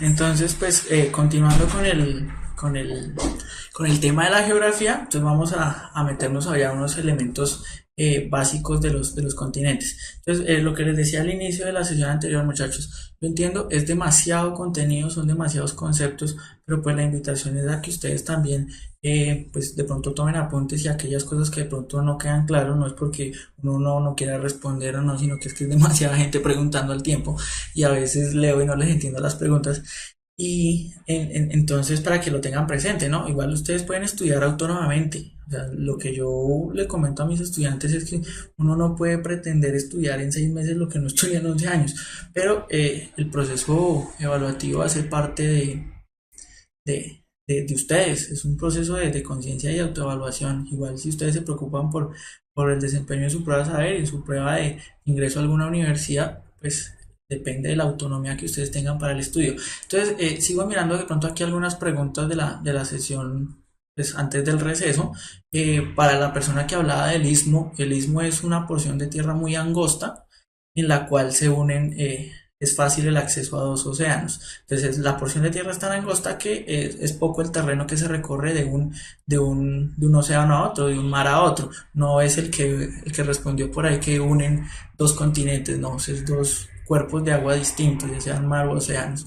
Entonces, pues continuando con el tema de la geografía, entonces vamos a meternos allá a unos elementos básicos de los continentes. Entonces, lo que les decía al inicio de la sesión anterior, muchachos, yo entiendo, es demasiado contenido, son demasiados conceptos, pero pues la invitación es a que ustedes también, pues de pronto tomen apuntes y aquellas cosas que de pronto no quedan claros, no es porque uno no quiera responder o no, sino que es que es demasiada gente preguntando al tiempo y a veces leo y no les entiendo las preguntas. Y entonces para que lo tengan presente, ¿no? Igual ustedes pueden estudiar autónomamente. O sea, lo que yo le comento a mis estudiantes es que uno no puede pretender estudiar en 6 meses lo que no estudia en 11 años, pero el proceso evaluativo hace parte de ustedes, es un proceso de conciencia y autoevaluación. Igual si ustedes se preocupan por el desempeño de su prueba de saber y su prueba de ingreso a alguna universidad, pues depende de la autonomía que ustedes tengan para el estudio. Entonces, sigo mirando de pronto aquí algunas preguntas de la sesión, pues, antes del receso. Para la persona que hablaba del istmo, el istmo es una porción de tierra muy angosta en la cual se unen, es fácil el acceso a dos océanos. Entonces, la porción de tierra es tan angosta que es poco el terreno que se recorre de un océano a otro, de un mar a otro. No es el que respondió por ahí que unen dos continentes, no, es dos cuerpos de agua distintos, ya sean mar o océanos.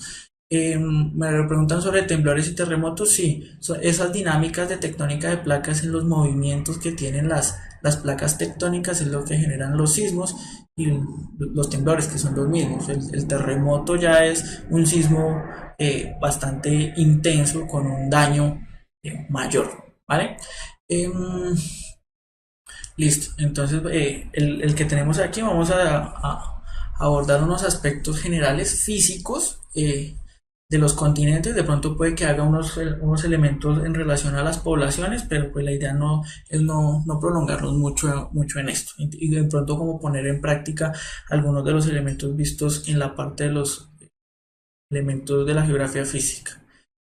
Me preguntan sobre temblores y terremotos, sí, esas dinámicas de tectónica de placas en los movimientos que tienen las placas tectónicas es lo que generan los sismos y los temblores, que son los mismos. El terremoto ya es un sismo bastante intenso con un daño mayor, ¿vale? Em, Listo, entonces el que tenemos aquí vamos a abordar unos aspectos generales físicos de los continentes. De pronto puede que haga unos elementos en relación a las poblaciones, pero pues la idea no es no prolongarnos mucho en esto. Y de pronto como poner en práctica algunos de los elementos vistos en la parte de los elementos de la geografía física.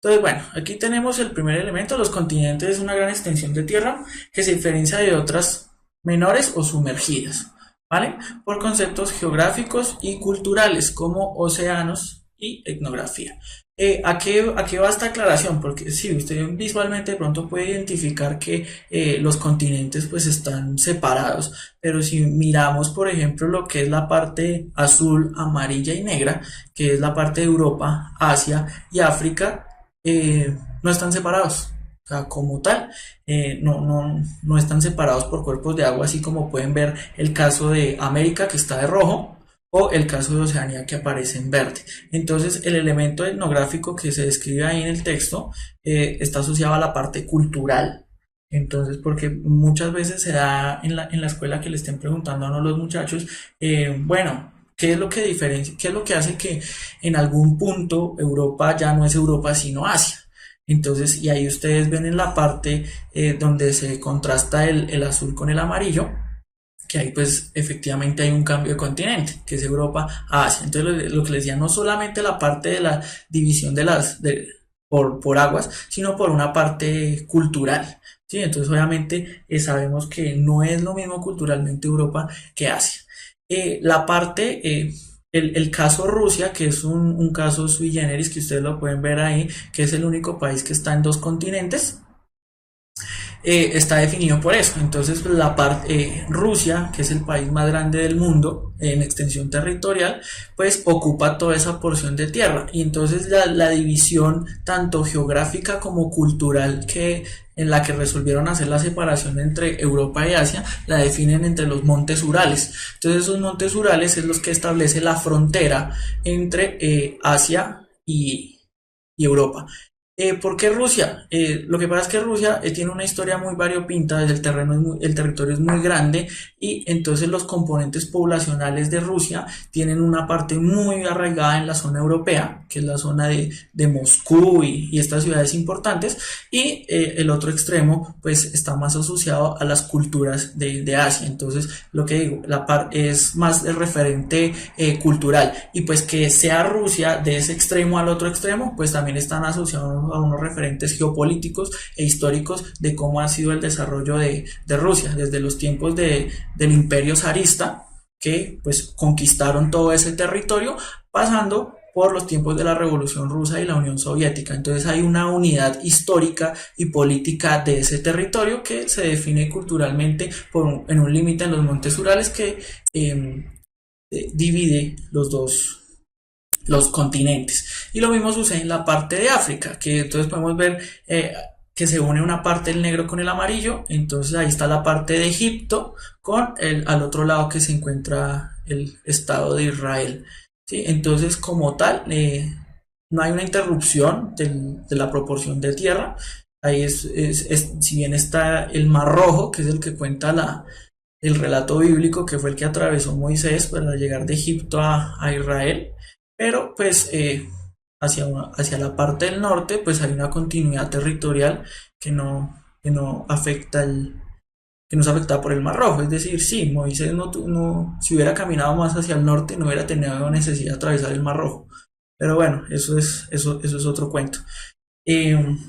Entonces, bueno, aquí tenemos el primer elemento. Los continentes es una gran extensión de tierra que se diferencia de otras menores o sumergidas, ¿vale? Por conceptos geográficos y culturales como océanos y etnografía. ¿A qué va esta aclaración? Porque si usted visualmente de pronto puede identificar que los continentes pues están separados, pero si miramos por ejemplo lo que es la parte azul, amarilla y negra, que es la parte de Europa, Asia y África, no están separados. O sea, como tal, no están separados por cuerpos de agua, así como pueden ver el caso de América que está de rojo o el caso de Oceanía que aparece en verde. Entonces, el elemento etnográfico que se describe ahí en el texto está asociado a la parte cultural. Entonces, porque muchas veces se da en la escuela que le estén preguntando a los muchachos, bueno, ¿qué es lo que diferencia, qué es lo que hace que en algún punto Europa ya no es Europa sino Asia? Entonces, y ahí ustedes ven en la parte donde se contrasta el azul con el amarillo, que ahí pues efectivamente hay un cambio de continente, que es Europa a Asia. Entonces, lo que les decía, no solamente la parte de la división por aguas, sino por una parte cultural. ¿Sí? Entonces, obviamente, sabemos que no es lo mismo culturalmente Europa que Asia. La parte, el caso Rusia, que es un caso sui generis, que ustedes lo pueden ver ahí, que es el único país que está en dos continentes, está definido por eso. Entonces, la parte Rusia, que es el país más grande del mundo en extensión territorial, pues ocupa toda esa porción de tierra. Y entonces la división tanto geográfica como cultural en la que resolvieron hacer la separación entre Europa y Asia, la definen entre los montes Urales. Entonces, esos montes Urales es los que establece la frontera entre Asia y Europa. ¿Por qué Rusia? Lo que pasa es que Rusia tiene una historia muy variopinta, el territorio es muy grande y entonces los componentes poblacionales de Rusia tienen una parte muy arraigada en la zona europea, que es la zona de Moscú y estas ciudades importantes, y el otro extremo pues está más asociado a las culturas de Asia. Entonces, lo que digo, la parte es más el referente cultural, y pues que sea Rusia de ese extremo al otro extremo, pues también están asociados a unos referentes geopolíticos e históricos de cómo ha sido el desarrollo de Rusia desde los tiempos del imperio zarista, que pues conquistaron todo ese territorio, pasando por los tiempos de la Revolución Rusa y la Unión Soviética. Entonces hay una unidad histórica y política de ese territorio que se define culturalmente en un límite en los montes Urales que divide los continentes. Y lo mismo sucede en la parte de África, que entonces podemos ver que se une una parte del negro con el amarillo, entonces ahí está la parte de Egipto con al otro lado que se encuentra el Estado de Israel. ¿Sí? Entonces como tal, no hay una interrupción de la proporción de tierra, ahí si bien está el Mar Rojo, que es el que cuenta el relato bíblico, que fue el que atravesó Moisés para llegar de Egipto a Israel, pero pues hacia la parte del norte pues hay una continuidad territorial que no afecta que no es afectada por el Mar Rojo. Es decir, sí, Moisés si hubiera caminado más hacia el norte no hubiera tenido necesidad de atravesar el Mar Rojo. Pero bueno, eso es otro cuento.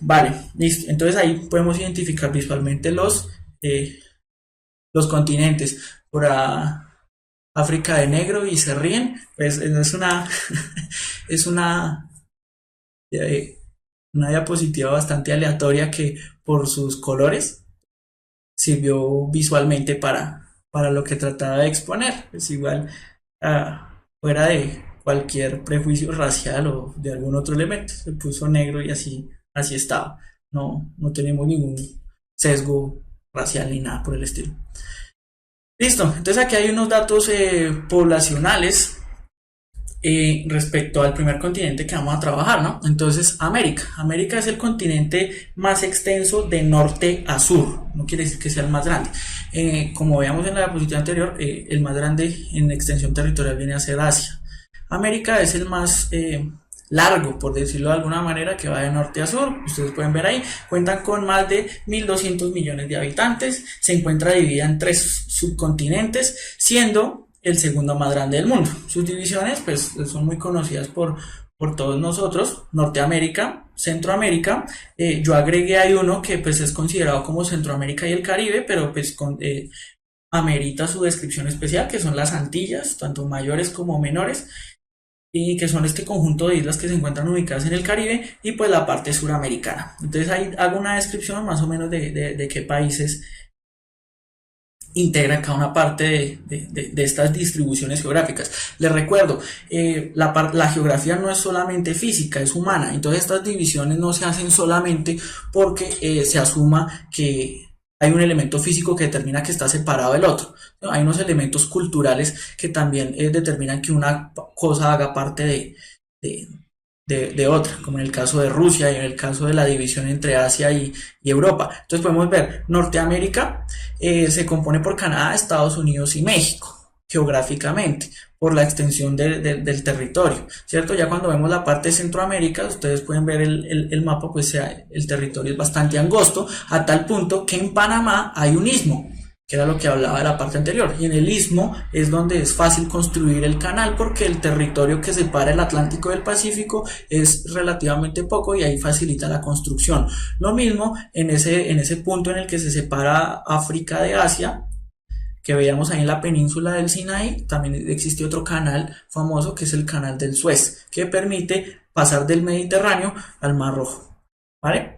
Vale, listo. Entonces ahí podemos identificar visualmente los continentes. Por África de negro y se ríen, pues es es eh, una diapositiva bastante aleatoria que por sus colores sirvió visualmente para lo que trataba de exponer. Es igual, fuera de cualquier prejuicio racial o de algún otro elemento, se puso negro y así estaba. No tenemos ningún sesgo racial ni nada por el estilo. Listo, entonces aquí hay unos datos poblacionales respecto al primer continente que vamos a trabajar, ¿no? Entonces, América. América es el continente más extenso de norte a sur. No quiere decir que sea el más grande. Como veíamos en la diapositiva anterior, el más grande en extensión territorial viene a ser Asia. América es el más largo, por decirlo de alguna manera, que va de norte a sur. Ustedes pueden ver ahí, cuentan con más de 1.200 millones de habitantes, se encuentra dividida en 3 subcontinentes, siendo el segundo más grande del mundo. Sus divisiones pues son muy conocidas por todos nosotros: Norteamérica, Centroamérica. Yo agregué ahí uno que pues es considerado como Centroamérica y el Caribe, pero pues amerita su descripción especial, que son las Antillas, tanto mayores como menores, y que son este conjunto de islas que se encuentran ubicadas en el Caribe, y pues la parte suramericana. Entonces ahí hago una descripción más o menos de qué países integran cada una parte de estas distribuciones geográficas. Les recuerdo, la geografía no es solamente física, es humana. Entonces estas divisiones no se hacen solamente porque se asuma que hay un elemento físico que determina que está separado del otro, ¿no? Hay unos elementos culturales que también determinan que una cosa haga parte de, de otra, como en el caso de Rusia y en el caso de la división entre Asia y Europa. Entonces podemos ver, Norteamérica se compone por Canadá, Estados Unidos y México, geográficamente, por la extensión del territorio, ¿cierto? Ya cuando vemos la parte de Centroamérica, ustedes pueden ver el mapa, pues el territorio es bastante angosto, a tal punto que en Panamá hay un istmo, que era lo que hablaba de la parte anterior, y en el istmo es donde es fácil construir el canal porque el territorio que separa el Atlántico del Pacífico es relativamente poco y ahí facilita la construcción. Lo mismo en ese punto en el que se separa África de Asia, que veíamos ahí en la península del Sinaí, también existe otro canal famoso que es el canal del Suez, que permite pasar del Mediterráneo al Mar Rojo, ¿vale?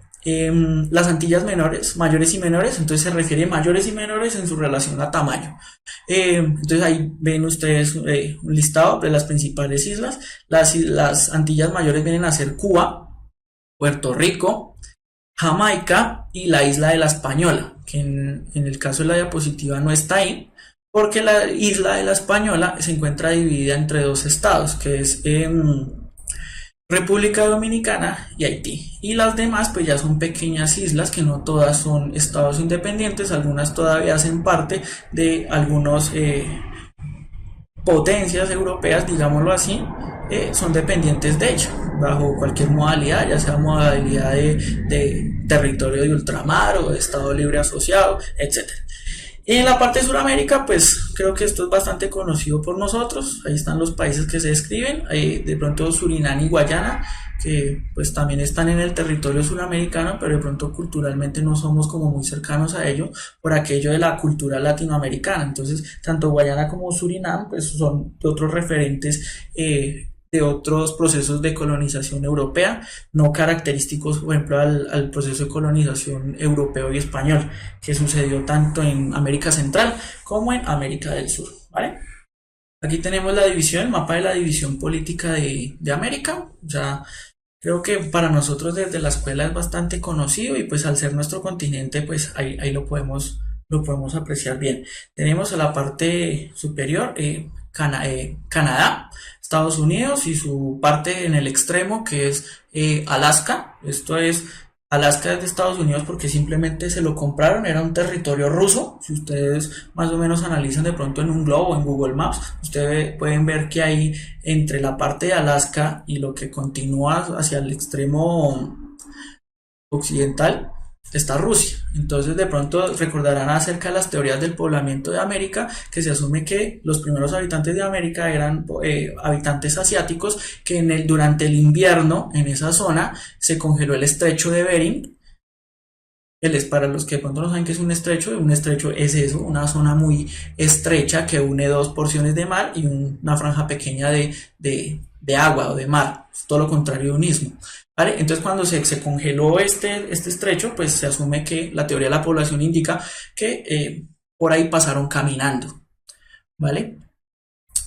Las Antillas mayores y menores, entonces se refiere a mayores y menores en su relación a tamaño. Entonces ahí ven ustedes un listado de las principales islas. Las Antillas mayores vienen a ser Cuba, Puerto Rico, Jamaica y la isla de la Española, que en el caso de la diapositiva no está ahí, porque la isla de la Española se encuentra dividida entre 2 estados, que es República Dominicana y Haití. Y las demás pues ya son pequeñas islas que no todas son estados independientes, algunas todavía hacen parte de algunos potencias europeas, digámoslo así, son dependientes de ella, bajo cualquier modalidad, ya sea modalidad de territorio de ultramar o de estado libre asociado, etcétera. Y en la parte de Sudamérica, pues creo que esto es bastante conocido por nosotros. Ahí están los países que se describen. De pronto Surinam y Guayana, que pues también están en el territorio suramericano, pero de pronto culturalmente no somos como muy cercanos a ello por aquello de la cultura latinoamericana. Entonces, tanto Guayana como Surinam pues son otros referentes de otros procesos de colonización europea, no característicos, por ejemplo, al proceso de colonización europeo y español, que sucedió tanto en América Central como en América del Sur, ¿vale? Aquí tenemos la división, el mapa de la división política de América. Ya creo que para nosotros desde la escuela es bastante conocido y pues al ser nuestro continente, pues ahí lo podemos apreciar bien. Tenemos a la parte superior Canadá, Estados Unidos y su parte en el extremo que es Alaska. Esto es Alaska es de Estados Unidos porque simplemente se lo compraron, era un territorio ruso. Si ustedes más o menos analizan de pronto en un globo, en Google Maps, ustedes pueden ver que hay entre la parte de Alaska y lo que continúa hacia el extremo occidental está Rusia. Entonces de pronto recordarán acerca de las teorías del poblamiento de América, que se asume que los primeros habitantes de América eran habitantes asiáticos, que durante el invierno en esa zona se congeló el estrecho de Bering. Para los que de pronto no saben qué es un estrecho es eso, una zona muy estrecha que une dos porciones de mar y una franja pequeña de agua o de mar, es todo lo contrario de un istmo. ¿Vale? Entonces cuando se congeló este estrecho, pues se asume que la teoría de la población indica que por ahí pasaron caminando. ¿Vale?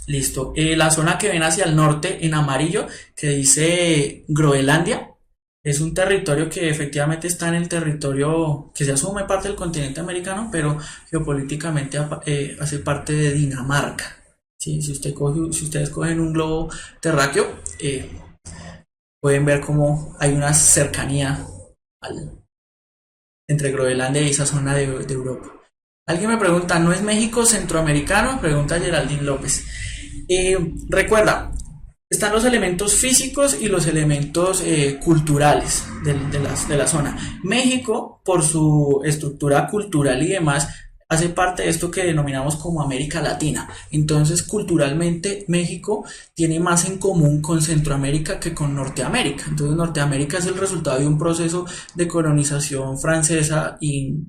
Listo. La zona que ven hacia el norte en amarillo, que dice Groenlandia, es un territorio que efectivamente está en el territorio que se asume parte del continente americano, pero geopolíticamente hace parte de Dinamarca. ¿Sí? Si ustedes cogen un globo terráqueo, pueden ver cómo hay una cercanía al, entre Groenlandia y esa zona de Europa. Alguien me pregunta, ¿no es México centroamericano? Pregunta Geraldine López. Recuerda, están los elementos físicos y los elementos culturales de la zona. México, por su estructura cultural y demás, hace parte de esto que denominamos como América Latina. Entonces, culturalmente, México tiene más en común con Centroamérica que con Norteamérica. Entonces, Norteamérica es el resultado de un proceso de colonización francesa y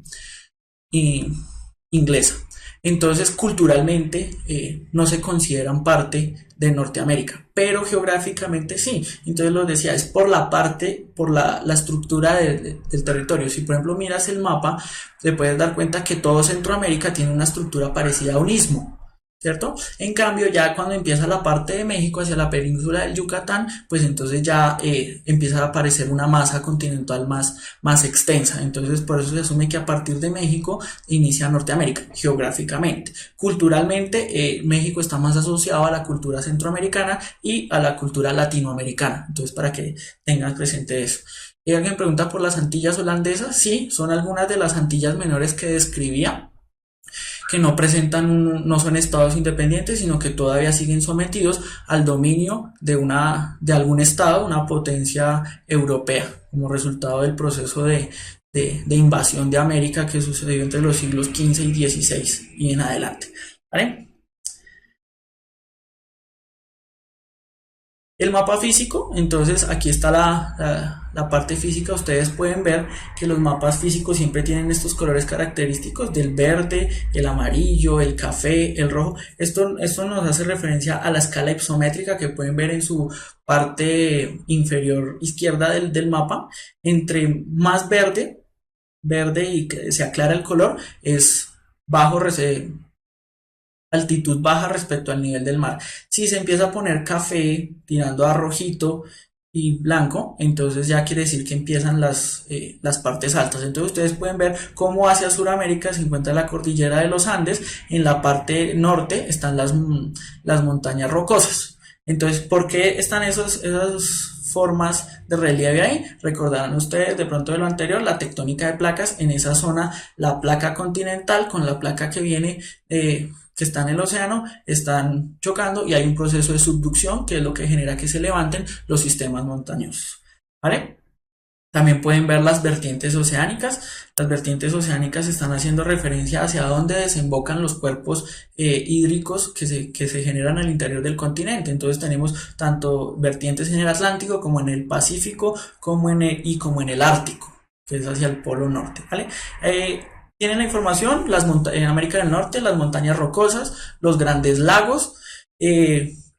inglesa. Entonces, culturalmente no se consideran parte de Norteamérica, pero geográficamente sí. Entonces, lo decía, es por la parte, por la estructura del territorio. Si, por ejemplo, miras el mapa, te puedes dar cuenta que todo Centroamérica tiene una estructura parecida a un istmo, ¿cierto? En cambio, ya cuando empieza la parte de México hacia la península del Yucatán, pues entonces ya empieza a aparecer una masa continental más extensa. Entonces, por eso se asume que a partir de México inicia Norteamérica, geográficamente. Culturalmente, México está más asociado a la cultura centroamericana y a la cultura latinoamericana. Entonces, para que tengan presente eso. ¿Y alguien pregunta por las Antillas holandesas? Sí, son algunas de las Antillas menores que describía, que no no son estados independientes, sino que todavía siguen sometidos al dominio de algún estado, una potencia europea, como resultado del proceso de invasión de América que sucedió entre los siglos XV y XVI y en adelante. ¿Vale? El mapa físico, entonces aquí está la parte física. Ustedes pueden ver que los mapas físicos siempre tienen estos colores característicos del verde, el amarillo, el café, el rojo. Esto nos hace referencia a la escala hipométrica que pueden ver en su parte inferior izquierda del mapa. Entre más verde y que se aclara el color, es bajo, altitud baja respecto al nivel del mar. Si se empieza a poner café tirando a rojito y blanco, entonces ya quiere decir que empiezan las partes altas. Entonces ustedes pueden ver cómo hacia Sudamérica se encuentra la cordillera de los Andes, en la parte norte están las montañas rocosas. Entonces, ¿por qué están esas formas de relieve ahí? Recordarán ustedes de pronto de lo anterior, la tectónica de placas. En esa zona, la placa continental con la placa que viene que está en el océano están chocando y hay un proceso de subducción que es lo que genera que se levanten los sistemas montañosos. ¿Vale? También pueden ver las vertientes oceánicas. Las vertientes oceánicas están haciendo referencia hacia dónde desembocan los cuerpos hídricos que se generan al interior del continente. Entonces tenemos tanto vertientes en el Atlántico como en el Pacífico como como en el Ártico, que es hacia el Polo Norte. ¿Vale? Tienen la información, en América del Norte, las montañas rocosas, los grandes lagos,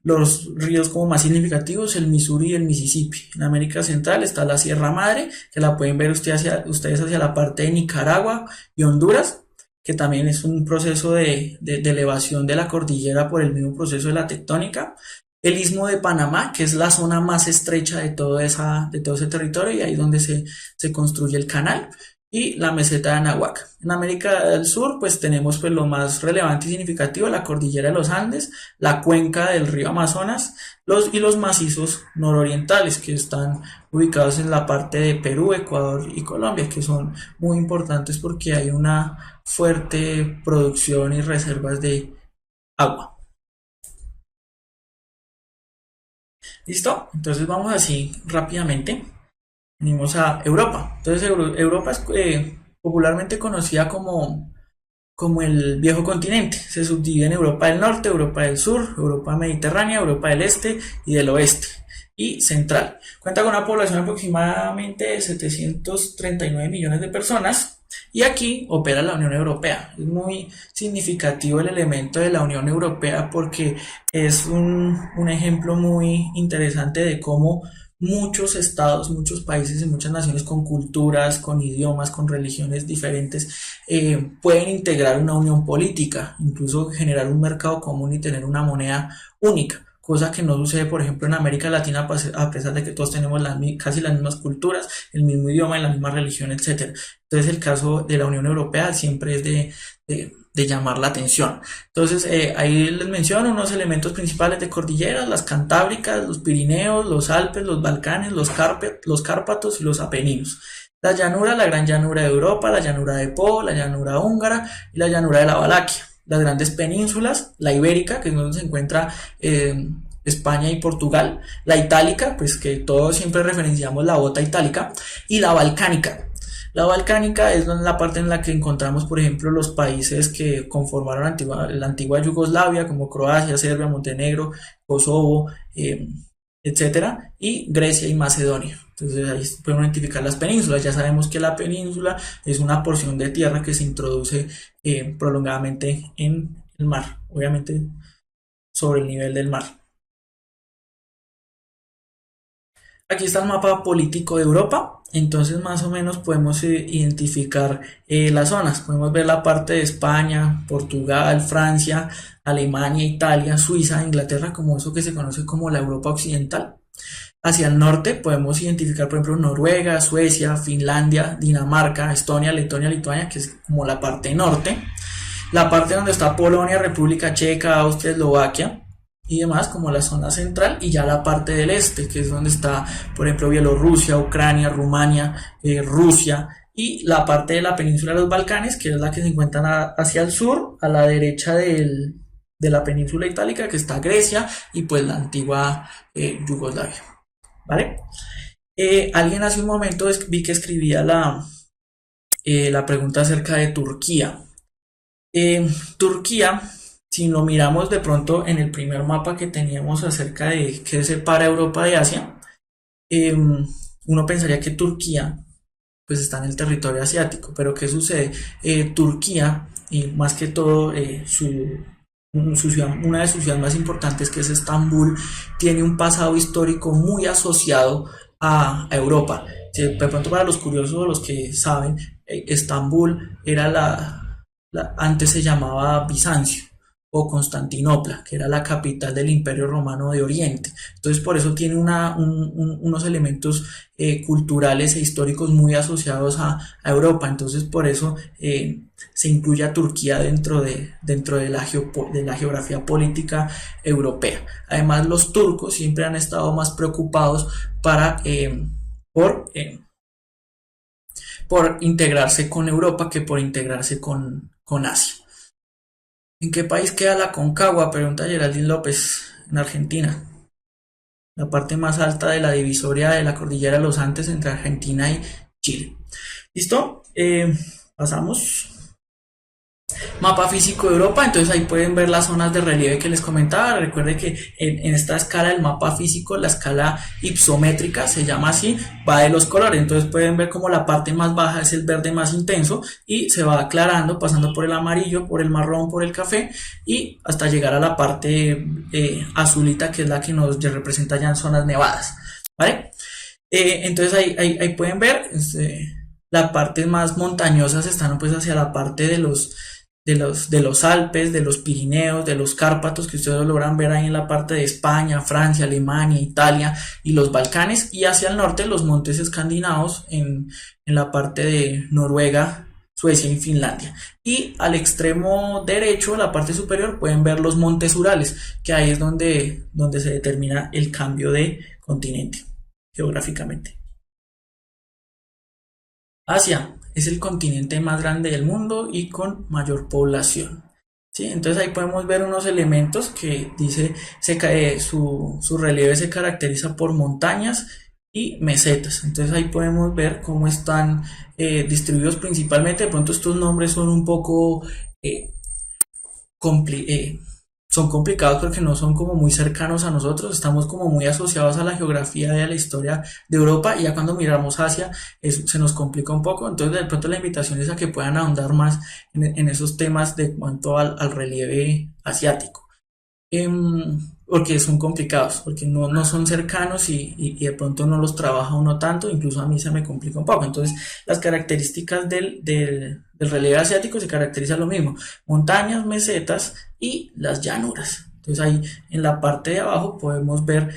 Los ríos como más significativos, el Missouri y el Mississippi. En América Central está la Sierra Madre, que la pueden ver ustedes hacia la parte de Nicaragua y Honduras, que también es un proceso de elevación de la cordillera por el mismo proceso de la tectónica. El Istmo de Panamá, que es la zona más estrecha de todo ese territorio, y ahí es donde se construye el canal, y la meseta de Anahuac. En América del Sur, pues tenemos pues lo más relevante y significativo, la cordillera de los Andes, la cuenca del río Amazonas, y los macizos nororientales, que están ubicados en la parte de Perú, Ecuador y Colombia, que son muy importantes porque hay una fuerte producción y reservas de agua. ¿Listo? Entonces vamos así rápidamente. Venimos a Europa. Entonces Europa es popularmente conocida como el viejo continente. Se subdivide en Europa del Norte, Europa del Sur, Europa Mediterránea, Europa del Este y del Oeste y Central. Cuenta con una población aproximadamente de 739 millones de personas, y aquí opera la Unión Europea. Es muy significativo el elemento de la Unión Europea porque es un ejemplo muy interesante de cómo muchos estados, muchos países y muchas naciones con culturas, con idiomas, con religiones diferentes, pueden integrar una unión política, incluso generar un mercado común y tener una moneda única. Cosa que no sucede, por ejemplo, en América Latina, a pesar de que todos tenemos casi las mismas culturas, el mismo idioma y la misma religión, etcétera. Entonces, el caso de la Unión Europea siempre es de llamar la atención. Entonces, ahí les menciono unos elementos principales de cordilleras: las Cantábricas, los Pirineos, los Alpes, los Balcanes, los Cárpatos y los Apeninos. La llanura, la gran llanura de Europa, la llanura de Po, la llanura húngara y la llanura de la Valaquia. Las grandes penínsulas, la ibérica, que es donde se encuentra España y Portugal, la itálica, pues que todos siempre referenciamos la bota itálica, y la balcánica. La balcánica es la parte en la que encontramos, por ejemplo, los países que conformaron la antigua Yugoslavia, como Croacia, Serbia, Montenegro, Kosovo, etcétera, y Grecia y Macedonia. Entonces ahí podemos identificar las penínsulas. Ya sabemos que la península es una porción de tierra que se introduce prolongadamente en el mar, obviamente sobre el nivel del mar. Aquí está el mapa político de Europa. Entonces más o menos podemos identificar las zonas. Podemos ver la parte de España, Portugal, Francia, Alemania, Italia, Suiza, Inglaterra, como eso que se conoce como la Europa occidental. Hacia el norte podemos identificar, por ejemplo, Noruega, Suecia, Finlandia, Dinamarca, Estonia, Letonia, Lituania, que es como la parte norte. La parte donde está Polonia, República Checa, Austria, Eslovaquia y demás, como la zona central, y ya la parte del este, que es donde está, por ejemplo, Bielorrusia, Ucrania, Rumania, Rusia, y la parte de la península de los Balcanes, que es la que se encuentra hacia el sur, a la derecha de la península itálica, que está Grecia y pues la antigua Yugoslavia. ¿Vale? Alguien hace un momento vi que escribía la pregunta acerca de Turquía. Turquía, si lo miramos de pronto en el primer mapa que teníamos acerca de qué separa Europa de Asia, uno pensaría que Turquía pues está en el territorio asiático, pero ¿qué sucede? Turquía, y más que todo una de sus ciudades más importantes, que es Estambul, tiene un pasado histórico muy asociado a Europa. De pronto, para los curiosos, los que saben, Estambul era antes se llamaba Bizancio o Constantinopla, que era la capital del Imperio Romano de Oriente. Entonces, por eso tiene unos elementos culturales e históricos muy asociados a Europa. Entonces, por eso se incluye a Turquía dentro de la geografía política europea. Además, los turcos siempre han estado más preocupados por integrarse con Europa que por integrarse con Asia. ¿En qué país queda la Concagua?, pregunta Geraldine López. En Argentina. La parte más alta de la divisoria de la cordillera de los Andes entre Argentina y Chile. ¿Listo? Pasamos. Mapa físico de Europa, entonces ahí pueden ver las zonas de relieve que les comentaba. Recuerde que en esta escala del mapa físico, la escala ipsométrica se llama así, va de los colores, entonces pueden ver como la parte más baja es el verde más intenso y se va aclarando pasando por el amarillo, por el marrón, por el café y hasta llegar a la parte azulita, que es la que nos representa ya en zonas nevadas, ¿vale? Entonces ahí pueden ver, las partes más montañosas están pues hacia la parte de los Alpes, de los Pirineos, de los Cárpatos, que ustedes lo logran ver ahí en la parte de España, Francia, Alemania, Italia y los Balcanes, y hacia el norte los montes escandinavos en la parte de Noruega, Suecia y Finlandia. Y al extremo derecho, la parte superior, pueden ver los montes Urales, que ahí es donde se determina el cambio de continente geográficamente. Asia es el continente más grande del mundo y con mayor población. ¿Sí? Entonces ahí podemos ver unos elementos que dice su relieve se caracteriza por montañas y mesetas. Entonces ahí podemos ver cómo están distribuidos principalmente. De pronto estos nombres son un poco eh, compli- eh, son complicados porque no son como muy cercanos a nosotros, estamos como muy asociados a la geografía y a la historia de Europa y ya cuando miramos Asia se nos complica un poco, entonces de pronto la invitación es a que puedan ahondar más en esos temas de cuanto al relieve asiático. Porque son complicados, porque no son cercanos y de pronto no los trabaja uno tanto, incluso a mí se me complica un poco. Entonces, las características del relieve asiático se caracteriza lo mismo, montañas, mesetas y las llanuras. Entonces ahí en la parte de abajo podemos ver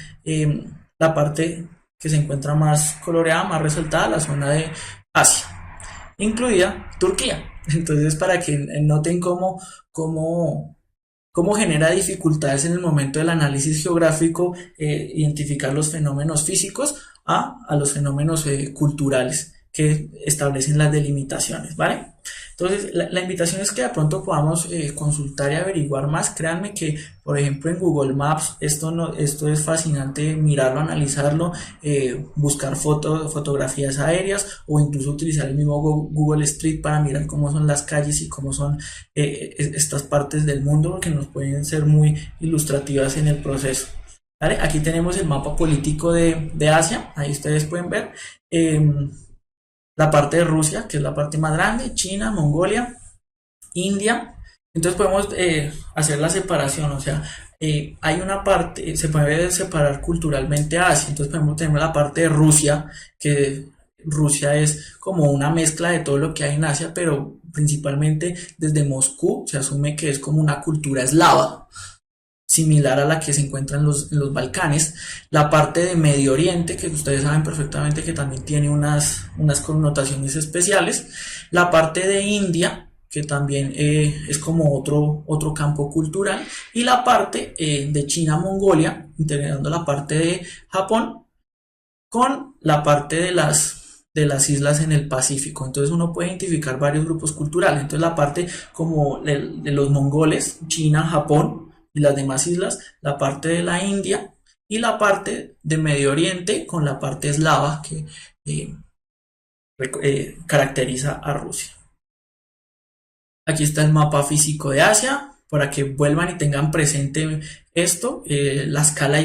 la parte que se encuentra más coloreada, más resaltada, la zona de Asia, incluida Turquía. Entonces, para que noten cómo cómo genera dificultades en el momento del análisis geográfico, identificar los fenómenos físicos a los fenómenos culturales que establecen las delimitaciones, ¿vale? Entonces, la invitación es que de pronto podamos consultar y averiguar más. Créanme que, por ejemplo, en Google Maps, esto es fascinante mirarlo, analizarlo, buscar fotografías aéreas o incluso utilizar el mismo Google Street para mirar cómo son las calles y cómo son estas partes del mundo, porque nos pueden ser muy ilustrativas en el proceso. ¿Vale? Aquí tenemos el mapa político de Asia, ahí ustedes pueden ver. La parte de Rusia, que es la parte más grande, China, Mongolia, India. Entonces podemos hacer la separación, o sea, hay una parte, se puede separar culturalmente Asia, entonces podemos tener la parte de Rusia, que Rusia es como una mezcla de todo lo que hay en Asia, pero principalmente desde Moscú se asume que es como una cultura eslava, similar a la que se encuentra en los Balcanes, la parte de Medio Oriente, que ustedes saben perfectamente que también tiene unas connotaciones especiales, la parte de India, que también es como otro campo cultural, y la parte de China-Mongolia, integrando la parte de Japón con la parte de las islas en el Pacífico. Entonces uno puede identificar varios grupos culturales. Entonces la parte como de los mongoles, China, Japón y las demás islas, la parte de la India y la parte de Medio Oriente con la parte eslava que eh, caracteriza a Rusia. Aquí está el mapa físico de Asia para que vuelvan y tengan presente esto, la escala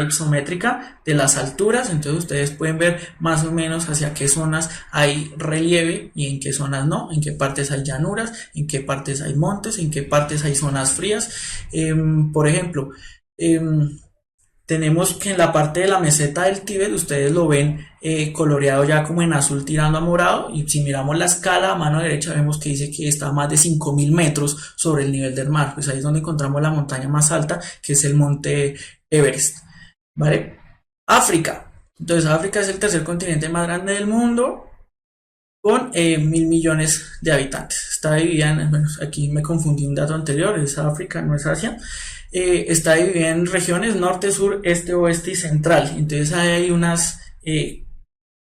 isométrica de las alturas, entonces ustedes pueden ver más o menos hacia qué zonas hay relieve y en qué zonas no, en qué partes hay llanuras, en qué partes hay montes, en qué partes hay zonas frías. Por ejemplo, tenemos que en la parte de la meseta del Tíbet ustedes lo ven coloreado ya como en azul tirando a morado, y si miramos la escala a mano derecha vemos que dice que está a más de 5.000 metros sobre el nivel del mar, pues ahí es donde encontramos la montaña más alta, que es el monte Everest, ¿vale? África. Entonces África es el tercer continente más grande del mundo con 1.000 millones de habitantes. Está dividida bueno, aquí me confundí un dato anterior, es África, no es Asia. Está dividida en regiones norte, sur, este, oeste y central. Entonces hay unas,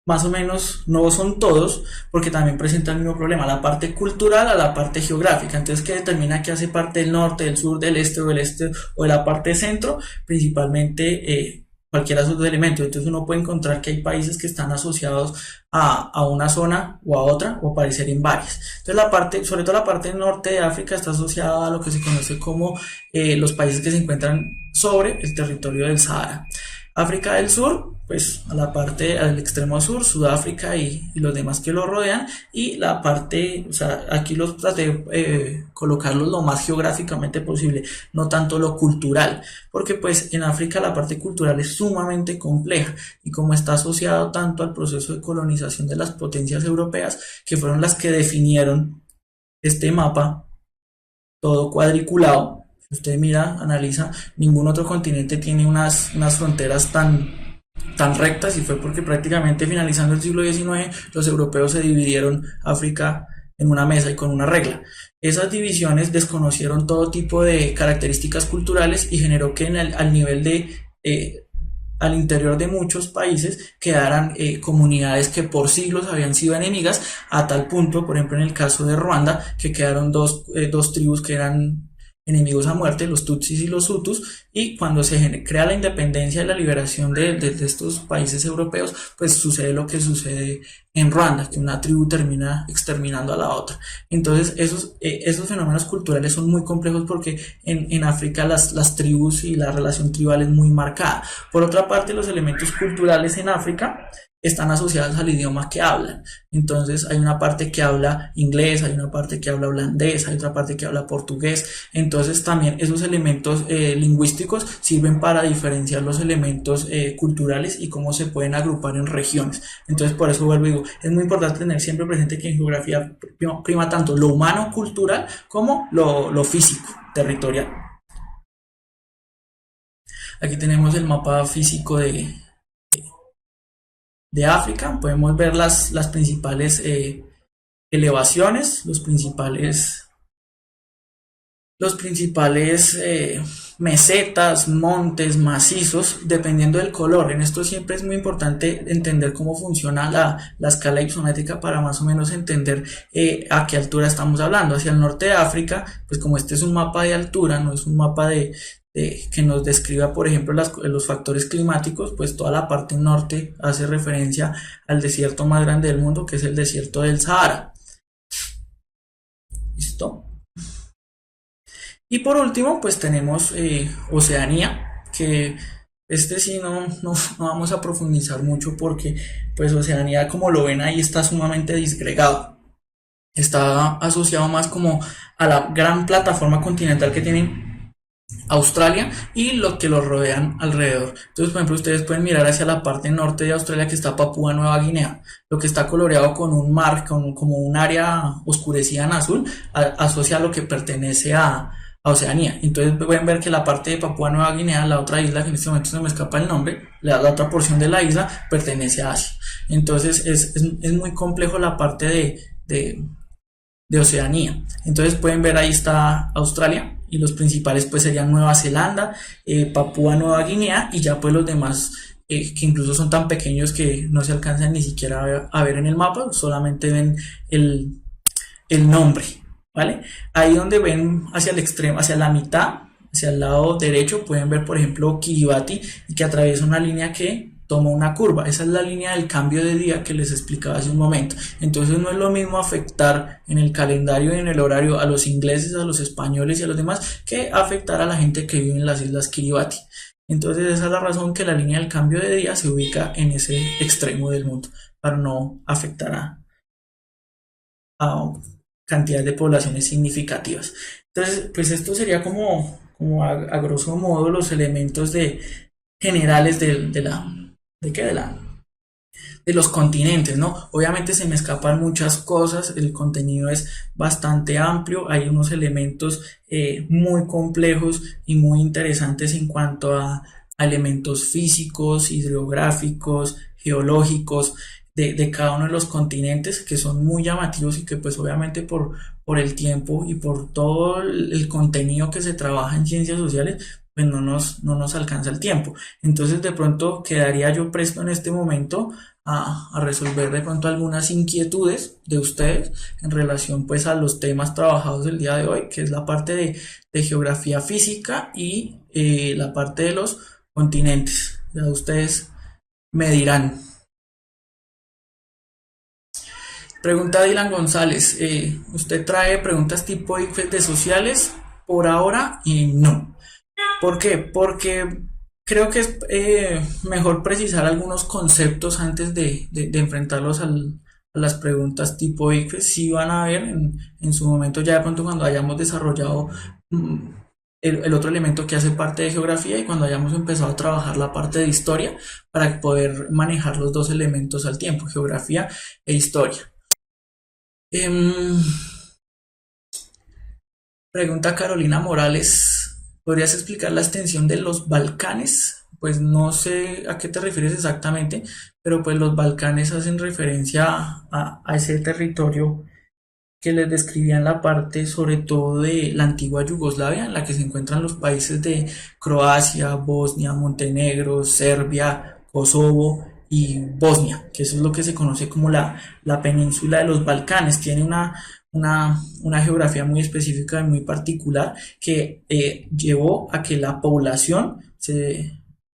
más o menos, no son todos, porque también presenta el mismo problema, la parte cultural a la parte geográfica. Entonces, ¿qué determina que hace parte del norte, del sur, del este o de la parte centro? Principalmente cualquiera de esos elementos. Entonces uno puede encontrar que hay países que están asociados a una zona o a otra, o aparecer en varias. Entonces la parte, sobre todo la parte norte de África, está asociada a lo que se conoce como los países que se encuentran sobre el territorio del Sahara. África del Sur, pues a la parte, al extremo sur, Sudáfrica y los demás que lo rodean, y la parte, o sea, aquí los traté de colocarlos lo más geográficamente posible, no tanto lo cultural, porque pues en África la parte cultural es sumamente compleja, y como está asociado tanto al proceso de colonización de las potencias europeas, que fueron las que definieron este mapa todo cuadriculado. Si usted mira, analiza, ningún otro continente tiene unas fronteras tan rectas, y fue porque prácticamente finalizando el siglo XIX los europeos se dividieron África en una mesa y con una regla. Esas divisiones desconocieron todo tipo de características culturales, y generó que al nivel de al interior de muchos países quedaran comunidades que por siglos habían sido enemigas, a tal punto, por ejemplo, en el caso de Ruanda, que quedaron dos tribus que eran enemigos a muerte, los Tutsis y los Hutus, y cuando se crea la independencia y la liberación de estos países europeos, pues sucede lo que sucede en Ruanda, que una tribu termina exterminando a la otra. Entonces esos fenómenos culturales son muy complejos, porque en África las tribus y la relación tribal es muy marcada. Por otra parte, los elementos culturales en África están asociados al idioma que hablan. Entonces hay una parte que habla inglés, hay una parte que habla holandés, hay otra parte que habla portugués. Entonces también esos elementos lingüísticos sirven para diferenciar los elementos culturales y cómo se pueden agrupar en regiones. Entonces por eso vuelvo y digo, es muy importante tener siempre presente que en geografía prima tanto lo humano cultural como lo físico territorial. Aquí tenemos el mapa físico de África. Podemos ver las principales elevaciones, los principales mesetas, montes, macizos, dependiendo del color. En esto siempre es muy importante entender cómo funciona la escala isométrica, para más o menos entender a qué altura estamos hablando. Hacia el norte de África, pues como este es un mapa de altura, no es un mapa que nos describa, por ejemplo, los factores climáticos, pues toda la parte norte hace referencia al desierto más grande del mundo, que es el desierto del Sahara. ¿Listo? Y por último, pues tenemos Oceanía, que este sí no vamos a profundizar mucho, porque pues Oceanía, como lo ven ahí, está sumamente disgregado. Está asociado más como a la gran plataforma continental que tienen Australia y lo que los rodean alrededor. Entonces, por ejemplo, ustedes pueden mirar hacia la parte norte de Australia, que está Papúa Nueva Guinea. Lo que está coloreado con un mar, como un área oscurecida en azul, asocia a lo que pertenece a Oceanía. Entonces pueden ver que la parte de Papúa Nueva Guinea, la otra isla, que en este momento se me escapa el nombre, la otra porción de la isla pertenece a Asia. Entonces es muy complejo la parte de Oceanía. Entonces pueden ver, ahí está Australia, y los principales pues serían Nueva Zelanda, Papúa Nueva Guinea, y ya pues los demás que incluso son tan pequeños que no se alcanzan ni siquiera a ver en el mapa, solamente ven el nombre, ¿vale? Ahí donde ven hacia el extremo, hacia la mitad, hacia el lado derecho, pueden ver por ejemplo Kiribati, y que atraviesa una línea que toma una curva. Esa es la línea del cambio de día que les explicaba hace un momento. Entonces no es lo mismo afectar en el calendario y en el horario a los ingleses, a los españoles y a los demás, que afectar a la gente que vive en las islas Kiribati. Entonces esa es la razón que la línea del cambio de día se ubica en ese extremo del mundo, para no afectar a cantidad de poblaciones significativas. Entonces, pues esto sería como a grosso modo los elementos generales de los continentes, ¿no? Obviamente se me escapan muchas cosas, el contenido es bastante amplio, hay unos elementos muy complejos y muy interesantes en cuanto a elementos físicos, hidrográficos, geológicos, de cada uno de los continentes, que son muy llamativos, y que pues obviamente por el tiempo y por todo el contenido que se trabaja en ciencias sociales, pues no nos alcanza el tiempo. Entonces de pronto quedaría yo presto en este momento a resolver de pronto algunas inquietudes de ustedes en relación pues a los temas trabajados el día de hoy, que es la parte de geografía física y la parte de los continentes. Ya ustedes me dirán. Pregunta Dylan González. ¿Usted trae preguntas tipo ICFES de sociales? Por ahora, no. ¿Por qué? Porque creo que es mejor precisar algunos conceptos antes de enfrentarlos a las preguntas tipo ICFES. Si van a ver en su momento, ya de pronto cuando hayamos desarrollado mm, el otro elemento que hace parte de geografía y cuando hayamos empezado a trabajar la parte de historia para poder manejar los dos elementos al tiempo, geografía e historia. Em, Pregunta Carolina Morales, ¿podrías explicar la extensión de los Balcanes? Pues no sé a qué te refieres exactamente, pero pues los Balcanes hacen referencia a ese territorio que les describía en la parte sobre todo de la antigua Yugoslavia, en la que se encuentran los países de Croacia, Bosnia, Montenegro, Serbia, Kosovo y Bosnia, que eso es lo que se conoce como la península de los Balcanes. Tiene una geografía muy específica y muy particular que llevó a que la población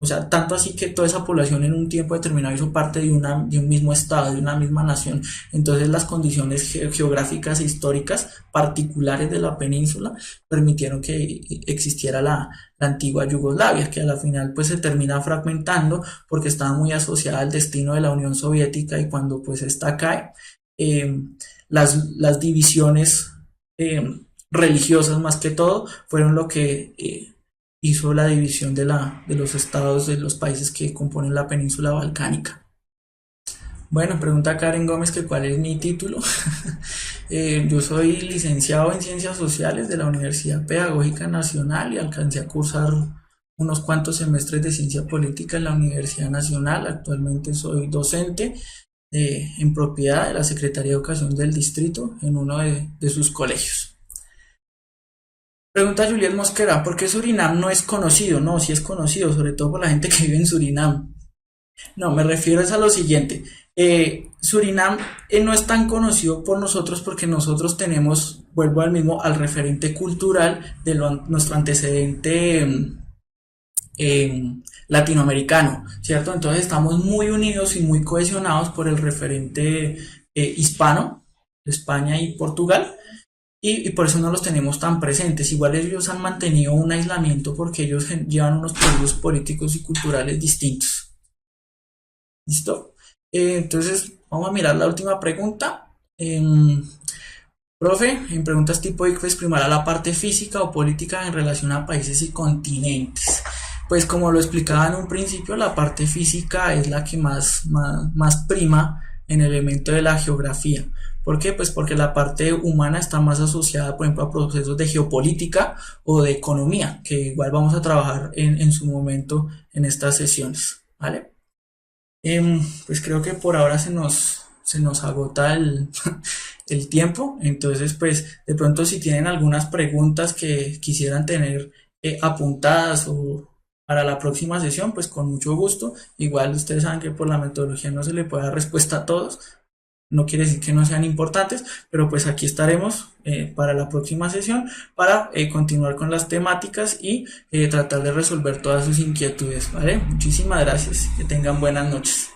o sea, tanto así que toda esa población en un tiempo determinado hizo parte de un mismo estado, de una misma nación. Entonces las condiciones geográficas e históricas particulares de la península permitieron que existiera la antigua Yugoslavia, que a la final pues se termina fragmentando porque estaba muy asociada al destino de la Unión Soviética y cuando pues esta cae, eh, las divisiones religiosas más que todo fueron lo que hizo la división de los estados de los países que componen la península balcánica. Bueno, pregunta Karen Gómez que cuál es mi título. Yo soy licenciado en Ciencias Sociales de la Universidad Pedagógica Nacional y alcancé a cursar unos cuantos semestres de Ciencia Política en la Universidad Nacional. Actualmente soy docente en propiedad de la Secretaría de Educación del Distrito en uno de sus colegios. Pregunta Juliet Mosquera, ¿por qué Surinam no es conocido? No, sí es conocido, sobre todo por la gente que vive en Surinam. No, me refiero es a lo siguiente. Surinam no es tan conocido por nosotros porque nosotros tenemos, vuelvo al mismo, al referente cultural de nuestro antecedente latinoamericano, ¿cierto? Entonces estamos muy unidos y muy cohesionados por el referente hispano, de España y Portugal, y por eso no los tenemos tan presentes. Igual ellos han mantenido un aislamiento porque ellos llevan unos procesos políticos y culturales distintos. ¿Listo? Entonces, vamos a mirar la última pregunta. Profe, en preguntas tipo ICFES primará la parte física o política en relación a países y continentes. Pues como lo explicaba en un principio, la parte física es la que más prima en el elemento de la geografía. ¿Por qué? Pues porque la parte humana está más asociada, por ejemplo, a procesos de geopolítica o de economía, que igual vamos a trabajar en su momento en estas sesiones. ¿Vale? Pues creo que por ahora se nos agota el tiempo, entonces pues de pronto si tienen algunas preguntas que quisieran tener apuntadas o para la próxima sesión, pues con mucho gusto. Igual ustedes saben que por la metodología no se le puede dar respuesta a todos, no quiere decir que no sean importantes, pero pues aquí estaremos para la próxima sesión para continuar con las temáticas y tratar de resolver todas sus inquietudes, ¿vale? Muchísimas gracias, que tengan buenas noches.